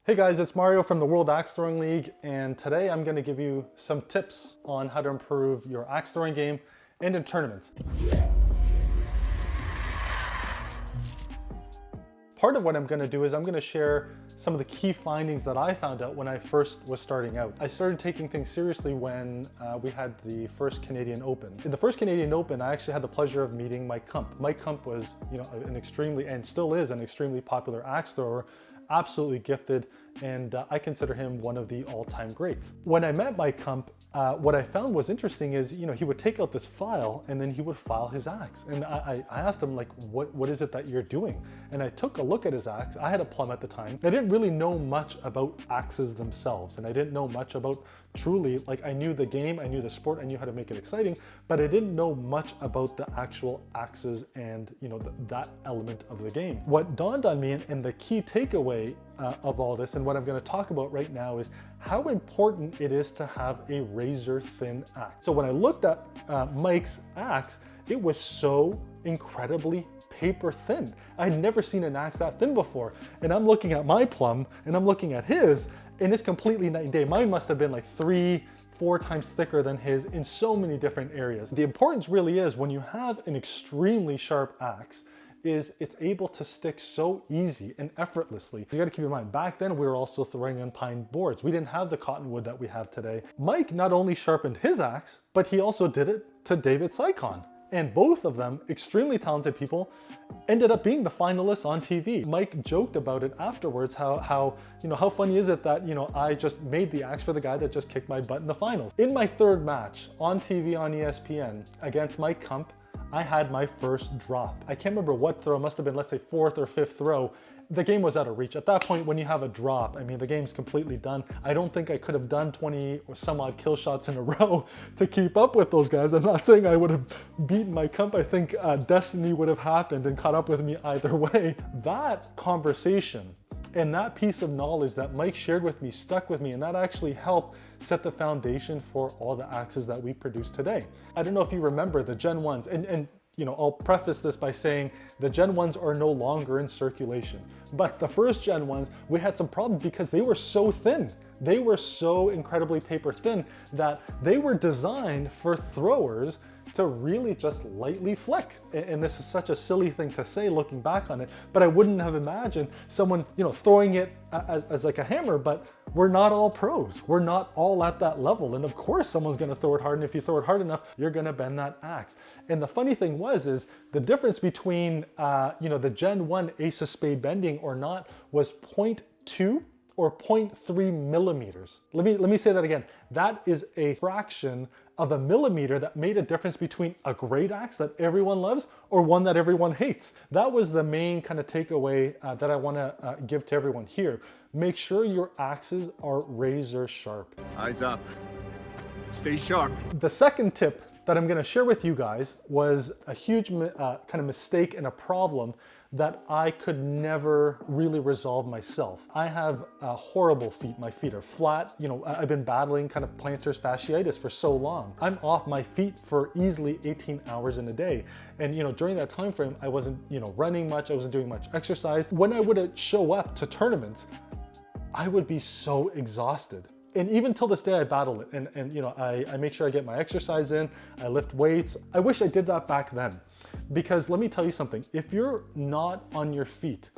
Hey guys, it's Mario from the World Axe Throwing League, and today I'm going to give you some tips on how to improve your axe throwing game and in tournaments. Part of what I'm going to do is I'm going to share some of the key findings that I found out when I first was starting out. I started taking things seriously when we had the first Canadian Open. In the first Canadian Open, I actually had the pleasure of meeting Mike Kump. Mike Kump was, an extremely, and still is, an extremely popular axe thrower, absolutely gifted, and I consider him one of the all-time greats. When I met Mike Kump, what I found was interesting is, he would take out this file and then he would file his axe. And I asked him, like, what is it that you're doing? And I took a look at his axe. I had a plum at the time. I didn't really know much about axes themselves, and I didn't know much about truly, like, I knew the game, I knew the sport, I knew how to make it exciting, but I didn't know much about the actual axes and, that element of the game. What dawned on me, and the key takeaway of all this, and what I'm going to talk about right now, is how important it is to have a razor thin axe. So when I looked at Mike's axe, it was so incredibly paper thin. I'd never seen an axe that thin before. And I'm looking at my plum and I'm looking at his, and it's completely night and day. Mine must have been like 3-4 times thicker than his in so many different areas. The importance really is when you have an extremely sharp axe, is it's able to stick so easy and effortlessly. You gotta keep in mind, back then we were also throwing on pine boards. We didn't have the cottonwood that we have today. Mike not only sharpened his axe, but he also did it to David Sycon. And both of them, extremely talented people, ended up being the finalists on TV. Mike joked about it afterwards, how funny is it that, I just made the axe for the guy that just kicked my butt in the finals. In my third match on TV on ESPN against Mike Kump, I had my first drop. I can't remember what throw, must have been, let's say, 4th or 5th throw. The game was out of reach. At that point, when you have a drop, I mean, the game's completely done. I don't think I could have done 20 or some odd kill shots in a row to keep up with those guys. I'm not saying I would have beaten my Kump. I think destiny would have happened and caught up with me either way. That conversation and that piece of knowledge that Mike shared with me stuck with me, and that actually helped set the foundation for all the axes that we produce today. I don't know if you remember the Gen 1s, and I'll preface this by saying the Gen 1s are no longer in circulation. But the first Gen 1s, we had some problems because they were so thin. They were so incredibly paper thin that they were designed for throwers to really just lightly flick. And this is such a silly thing to say looking back on it, but I wouldn't have imagined someone, throwing it as like a hammer, but we're not all pros. We're not all at that level. And of course someone's gonna throw it hard, and if you throw it hard enough, you're gonna bend that axe. And the funny thing is the difference between, the Gen 1 ace of spade bending or not was 0.2 or 0.3 millimeters. Let me say that again. That is a fraction of a millimeter that made a difference between a great axe that everyone loves or one that everyone hates. That was the main kind of takeaway that I wanna give to everyone here. Make sure your axes are razor sharp. Eyes up. Stay sharp. The second tip that I'm gonna share with you guys was a huge kind of mistake and a problem that I could never really resolve myself. I have horrible feet. My feet are flat. I've been battling kind of plantar fasciitis for so long. I'm off my feet for easily 18 hours in a day. And during that time frame, I wasn't running much, I wasn't doing much exercise. When I would show up to tournaments, I would be so exhausted. And even till this day, I battle it. And I make sure I get my exercise in, I lift weights. I wish I did that back then. Because let me tell you something, if you're not on your feet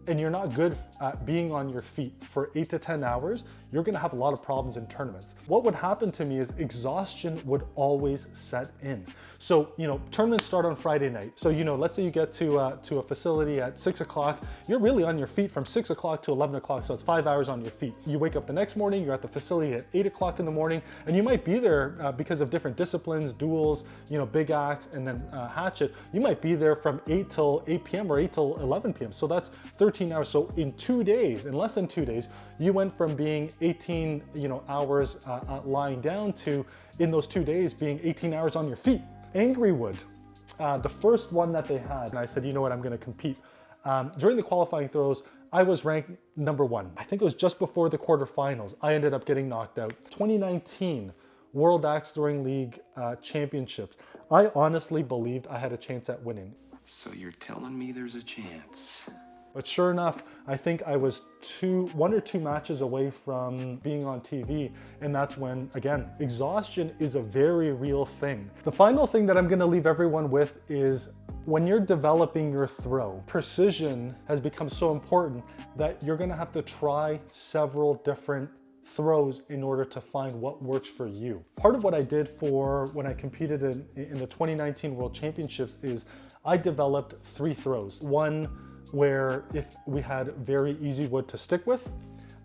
and you're not good at being on your feet for 8 to 10 hours, you're gonna have a lot of problems in tournaments. What would happen to me is exhaustion would always set in. So, tournaments start on Friday night. So, let's say you get to a facility at 6 o'clock, you're really on your feet from 6 o'clock to 11 o'clock, so it's 5 hours on your feet. You wake up the next morning, you're at the facility at 8 o'clock in the morning, and you might be there because of different disciplines, duels, big axe, and then hatchet. You might be there from 8 till 8 p.m. or 8 till 11 p.m. So that's 13 hours. So in 2 days, in less than 2 days, you went from being 18 hours lying down to, in those 2 days, being 18 hours on your feet. Angry Wood, the first one that they had, and I said, you know what, I'm gonna compete. During the qualifying throws, I was ranked number 1. I think it was just before the quarterfinals. I ended up getting knocked out. 2019 World Axe Throwing League Championships. I honestly believed I had a chance at winning. So you're telling me there's a chance? But sure enough, I think I was one or two matches away from being on TV. And that's when, again, exhaustion is a very real thing. The final thing that I'm gonna leave everyone with is when you're developing your throw, precision has become so important that you're gonna have to try several different throws in order to find what works for you. Part of what I did for when I competed in the 2019 World Championships is I developed 3 throws. One where if we had very easy wood to stick with,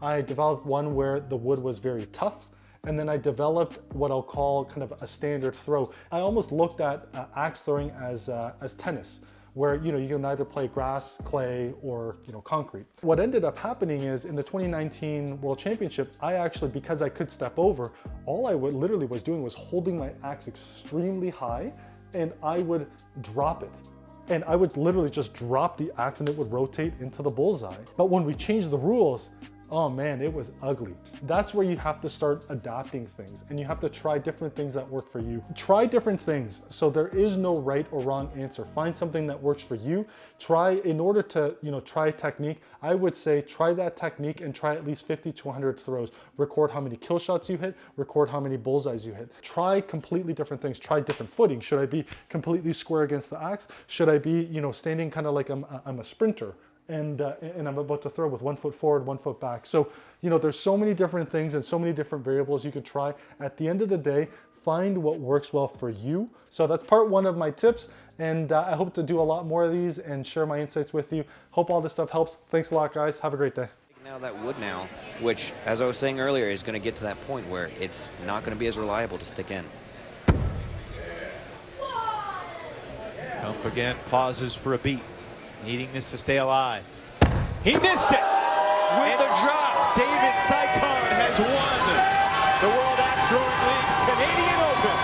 I developed one where the wood was very tough, and then I developed what I'll call kind of a standard throw. I almost looked at axe throwing as tennis, where you can either play grass, clay, or concrete. What ended up happening is in the 2019 World Championship, I actually, because I could step over, all I literally was doing was holding my axe extremely high, and I would drop it. And I would literally just drop the axe and it would rotate into the bullseye. But when we changed the rules, oh man, it was ugly. That's where you have to start adapting things, and you have to try different things that work for you. Try different things. So there is no right or wrong answer. Find something that works for you. Try, in order to, try a technique, I would say try that technique and try at least 50 to 100 throws. Record how many kill shots you hit, record how many bullseyes you hit. Try completely different things. Try different footing. Should I be completely square against the axe? Should I be, standing kind of like I'm a sprinter? And I'm about to throw with 1 foot forward, 1 foot back. So, there's so many different things and so many different variables you could try. At the end of the day, find what works well for you. So that's part 1 of my tips. And I hope to do a lot more of these and share my insights with you. Hope all this stuff helps. Thanks a lot, guys. Have a great day. Now that wood now, which, as I was saying earlier, is going to get to that point where it's not going to be as reliable to stick in. Kump again pauses for a beat, needing this to stay alive. He missed it! With the drop! David Saikon has won the World Axe Throwing League's Canadian Open.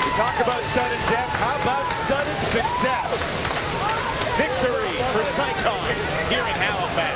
We talk about sudden death, how about sudden success? Victory for Saikon here in Halifax.